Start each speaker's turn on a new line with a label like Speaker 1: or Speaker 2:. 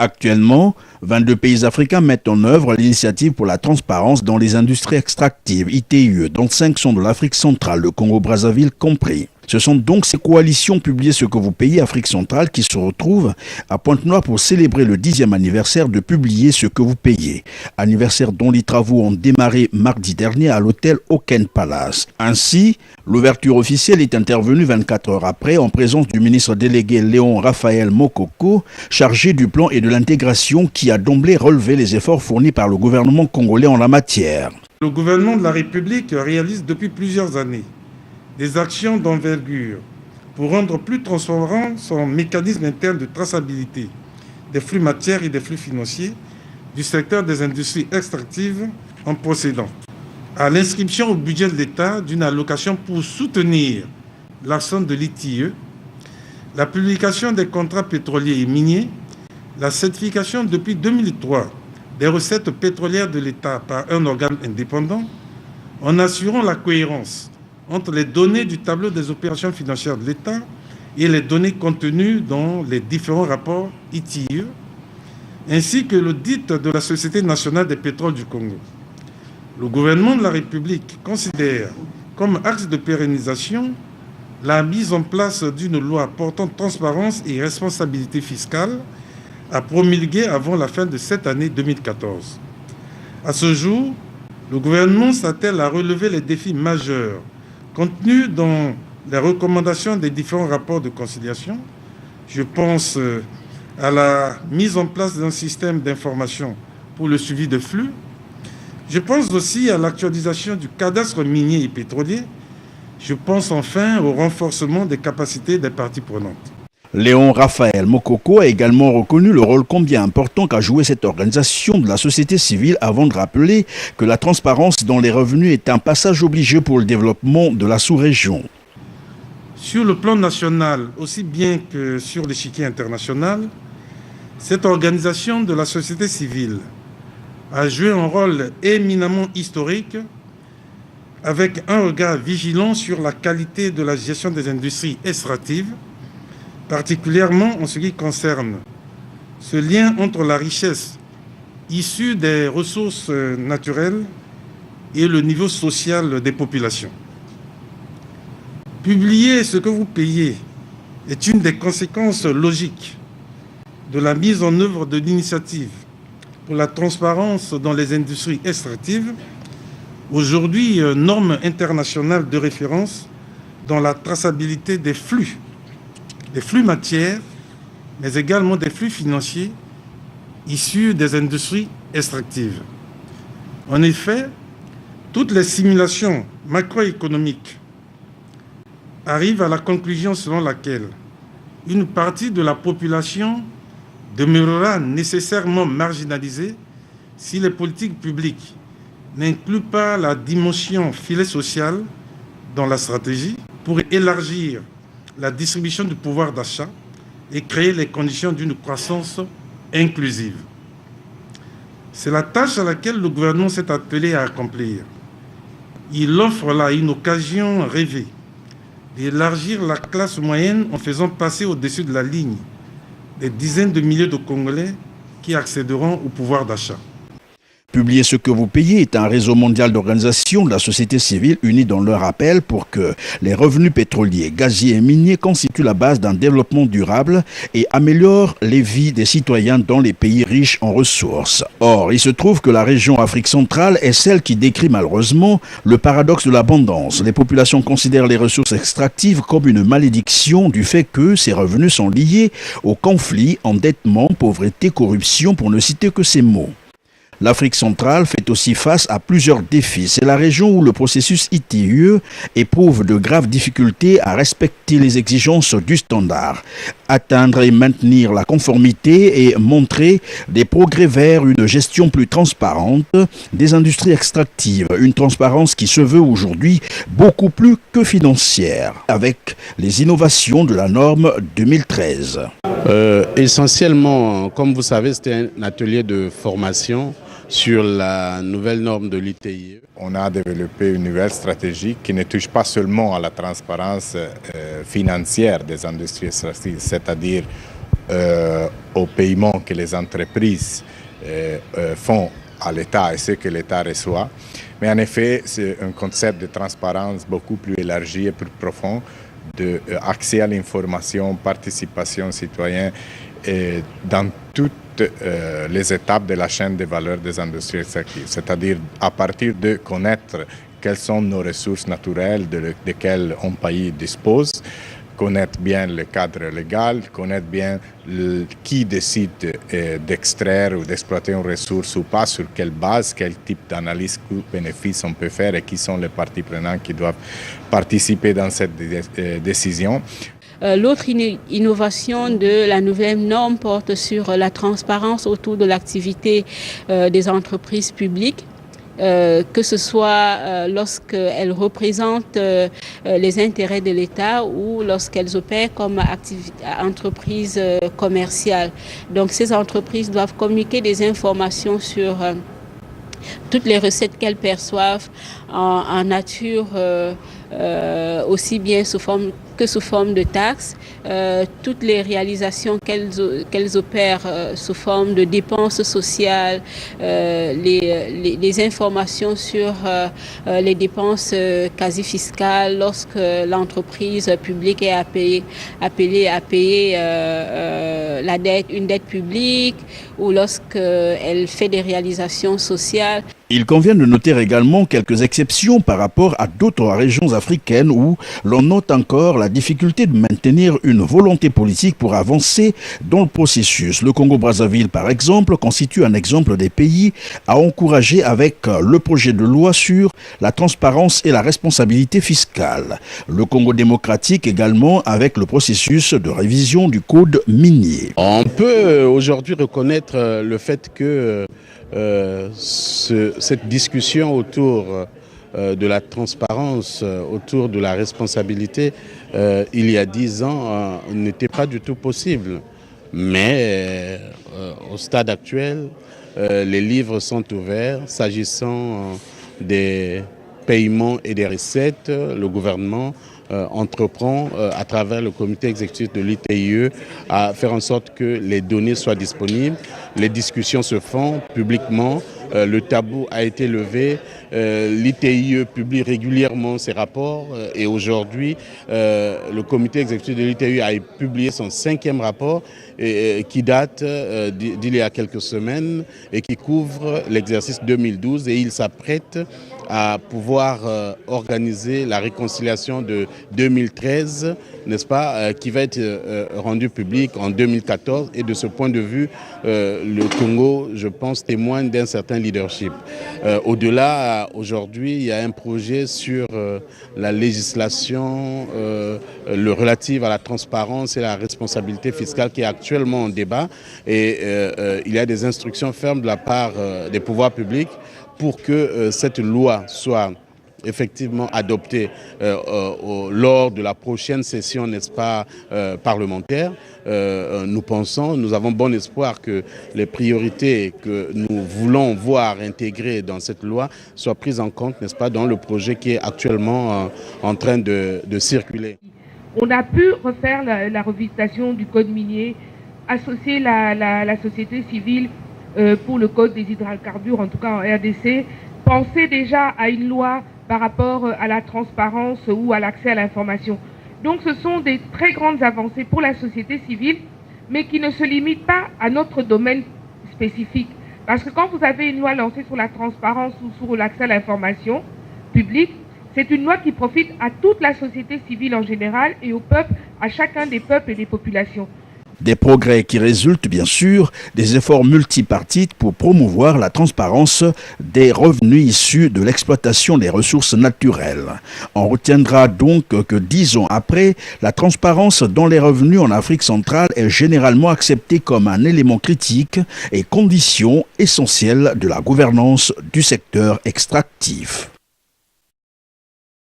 Speaker 1: Actuellement, 22 pays africains mettent en œuvre l'initiative pour la transparence dans les industries extractives, ITIE, dont 5 sont de l'Afrique centrale, le Congo-Brazzaville compris. Ce sont donc ces coalitions publiées Ce que vous payez Afrique centrale qui se retrouvent à Pointe-Noire pour célébrer le 10e anniversaire de Publier Ce que vous payez. Anniversaire dont les travaux ont démarré mardi dernier à l'hôtel Oken Palace. Ainsi, l'ouverture officielle est intervenue 24 heures après en présence du ministre délégué Léon Raphaël Mokoko, chargé du plan et de l'intégration qui a d'emblée relevé les efforts fournis par le gouvernement congolais en la matière.
Speaker 2: Le gouvernement de la République réalise depuis plusieurs années des actions d'envergure pour rendre plus transparent son mécanisme interne de traçabilité des flux matières et des flux financiers du secteur des industries extractives en procédant à l'inscription au budget de l'État d'une allocation pour soutenir l'action de l'ITIE, la publication des contrats pétroliers et miniers, la certification depuis 2003 des recettes pétrolières de l'État par un organe indépendant, en assurant la cohérence entre les données du tableau des opérations financières de l'État et les données contenues dans les différents rapports ITIE, ainsi que l'audit de la Société nationale des pétroles du Congo. Le gouvernement de la République considère comme axe de pérennisation la mise en place d'une loi portant transparence et responsabilité fiscale à promulguer avant la fin de cette année 2014. À ce jour, le gouvernement s'attelle à relever les défis majeurs contenus dans les recommandations des différents rapports de conciliation. Je pense à la mise en place d'un système d'information pour le suivi de flux. Je pense aussi à l'actualisation du cadastre minier et pétrolier. Je pense enfin au renforcement des capacités des parties prenantes.
Speaker 1: Léon Raphaël Mokoko a également reconnu le rôle combien important qu'a joué cette organisation de la société civile avant de rappeler que la transparence dans les revenus est un passage obligé pour le développement de la sous-région.
Speaker 2: Sur le plan national, aussi bien que sur l'échiquier international, cette organisation de la société civile a joué un rôle éminemment historique avec un regard vigilant sur la qualité de la gestion des industries extractives, particulièrement en ce qui concerne ce lien entre la richesse issue des ressources naturelles et le niveau social des populations. Publier ce que vous payez est une des conséquences logiques de la mise en œuvre de l'initiative pour la transparence dans les industries extractives, aujourd'hui norme internationale de référence dans la traçabilité des flux matières, mais également des flux financiers issus des industries extractives. En effet, toutes les simulations macroéconomiques arrivent à la conclusion selon laquelle une partie de la population demeurera nécessairement marginalisée si les politiques publiques n'incluent pas la dimension filet social dans la stratégie pour élargir la distribution du pouvoir d'achat et créer les conditions d'une croissance inclusive. C'est la tâche à laquelle le gouvernement s'est attelé à accomplir. Il offre là une occasion rêvée d'élargir la classe moyenne en faisant passer au-dessus de la ligne des dizaines de milliers de Congolais qui accéderont au pouvoir d'achat.
Speaker 1: Publier ce que vous payez est un réseau mondial d'organisations de la société civile unies dans leur appel pour que les revenus pétroliers, gaziers et miniers constituent la base d'un développement durable et améliorent les vies des citoyens dans les pays riches en ressources. Or, il se trouve que la région Afrique centrale est celle qui décrit malheureusement le paradoxe de l'abondance. Les populations considèrent les ressources extractives comme une malédiction du fait que ces revenus sont liés aux conflits, endettement, pauvreté, corruption, pour ne citer que ces mots. L'Afrique centrale fait aussi face à plusieurs défis. C'est la région où le processus ITIE éprouve de graves difficultés à respecter les exigences du standard, atteindre et maintenir la conformité et montrer des progrès vers une gestion plus transparente des industries extractives. Une transparence qui se veut aujourd'hui beaucoup plus que financière, avec les innovations de la norme 2013.
Speaker 3: Essentiellement, comme vous savez, c'était un atelier de formation sur la nouvelle norme de l'ITIE.
Speaker 4: On a développé une nouvelle stratégie qui ne touche pas seulement à la transparence financière des industries extractives, c'est-à-dire au paiement que les entreprises font à l'État et ce que l'État reçoit. Mais en effet, c'est un concept de transparence beaucoup plus élargi et plus profond, d'accès à l'information, participation citoyenne dans toutes les étapes de la chaîne de valeur des industries extractives. C'est-à-dire à partir de connaître quelles sont nos ressources naturelles desquelles un pays dispose, connaître bien le cadre légal, connaître bien qui décide d'extraire ou d'exploiter une ressource ou pas, sur quelle base, quel type d'analyse coût-bénéfice on peut faire et qui sont les parties prenantes qui doivent participer dans cette décision.
Speaker 5: L'autre innovation de la nouvelle norme porte sur la transparence autour de l'activité des entreprises publiques. Que ce soit lorsqu'elles représentent les intérêts de l'État ou lorsqu'elles opèrent comme entreprises commerciales. Donc ces entreprises doivent communiquer des informations sur toutes les recettes qu'elles perçoivent en nature, aussi bien sous forme de taxes, toutes les réalisations qu'elles opèrent sous forme de dépenses sociales, les informations sur les dépenses quasi-fiscales lorsque l'entreprise publique est appelée à payer une dette publique ou lorsqu'elle fait des réalisations sociales.
Speaker 1: Il convient de noter également quelques exceptions par rapport à d'autres régions africaines où l'on note encore la difficulté de maintenir une volonté politique pour avancer dans le processus. Le Congo-Brazzaville, par exemple, constitue un exemple des pays à encourager avec le projet de loi sur la transparence et la responsabilité fiscale. Le Congo démocratique également avec le processus de révision du code minier.
Speaker 3: On peut aujourd'hui reconnaître le fait que cette discussion autour de la transparence, autour de la responsabilité, il y a 10 ans, n'était pas du tout possible. Mais au stade actuel, les livres sont ouverts. S'agissant des paiements et des recettes, le gouvernement entreprend à travers le comité exécutif de l'ITIE à faire en sorte que les données soient disponibles. Les discussions se font publiquement, le tabou a été levé, l'ITIE publie régulièrement ses rapports et aujourd'hui le comité exécutif de l'ITIE a publié son 5e rapport qui date d'il y a quelques semaines et qui couvre l'exercice 2012 et il s'apprête à pouvoir organiser la réconciliation de 2013, n'est-ce pas, qui va être rendue publique en 2014. Et de ce point de vue, le Congo, je pense, témoigne d'un certain leadership. Au-delà, aujourd'hui, il y a un projet sur la législation relative à la transparence et la responsabilité fiscale qui est actuellement en débat. Et il y a des instructions fermes de la part des pouvoirs publics pour que cette loi soit effectivement adoptée lors de la prochaine session, n'est-ce pas, parlementaire. Nous avons bon espoir que les priorités que nous voulons voir intégrées dans cette loi soient prises en compte, n'est-ce pas, dans le projet qui est actuellement en train de circuler.
Speaker 6: On a pu refaire la revisitation du code minier, associer la société civile pour le code des hydrocarbures, en tout cas en RDC, penser déjà à une loi par rapport à la transparence ou à l'accès à l'information. Donc ce sont des très grandes avancées pour la société civile, mais qui ne se limitent pas à notre domaine spécifique. Parce que quand vous avez une loi lancée sur la transparence ou sur l'accès à l'information publique, c'est une loi qui profite à toute la société civile en général et au peuple, à chacun des peuples et des populations.
Speaker 1: Des progrès qui résultent bien sûr des efforts multipartites pour promouvoir la transparence des revenus issus de l'exploitation des ressources naturelles. On retiendra donc que 10 ans après, la transparence dans les revenus en Afrique centrale est généralement acceptée comme un élément critique et condition essentielle de la gouvernance du secteur extractif.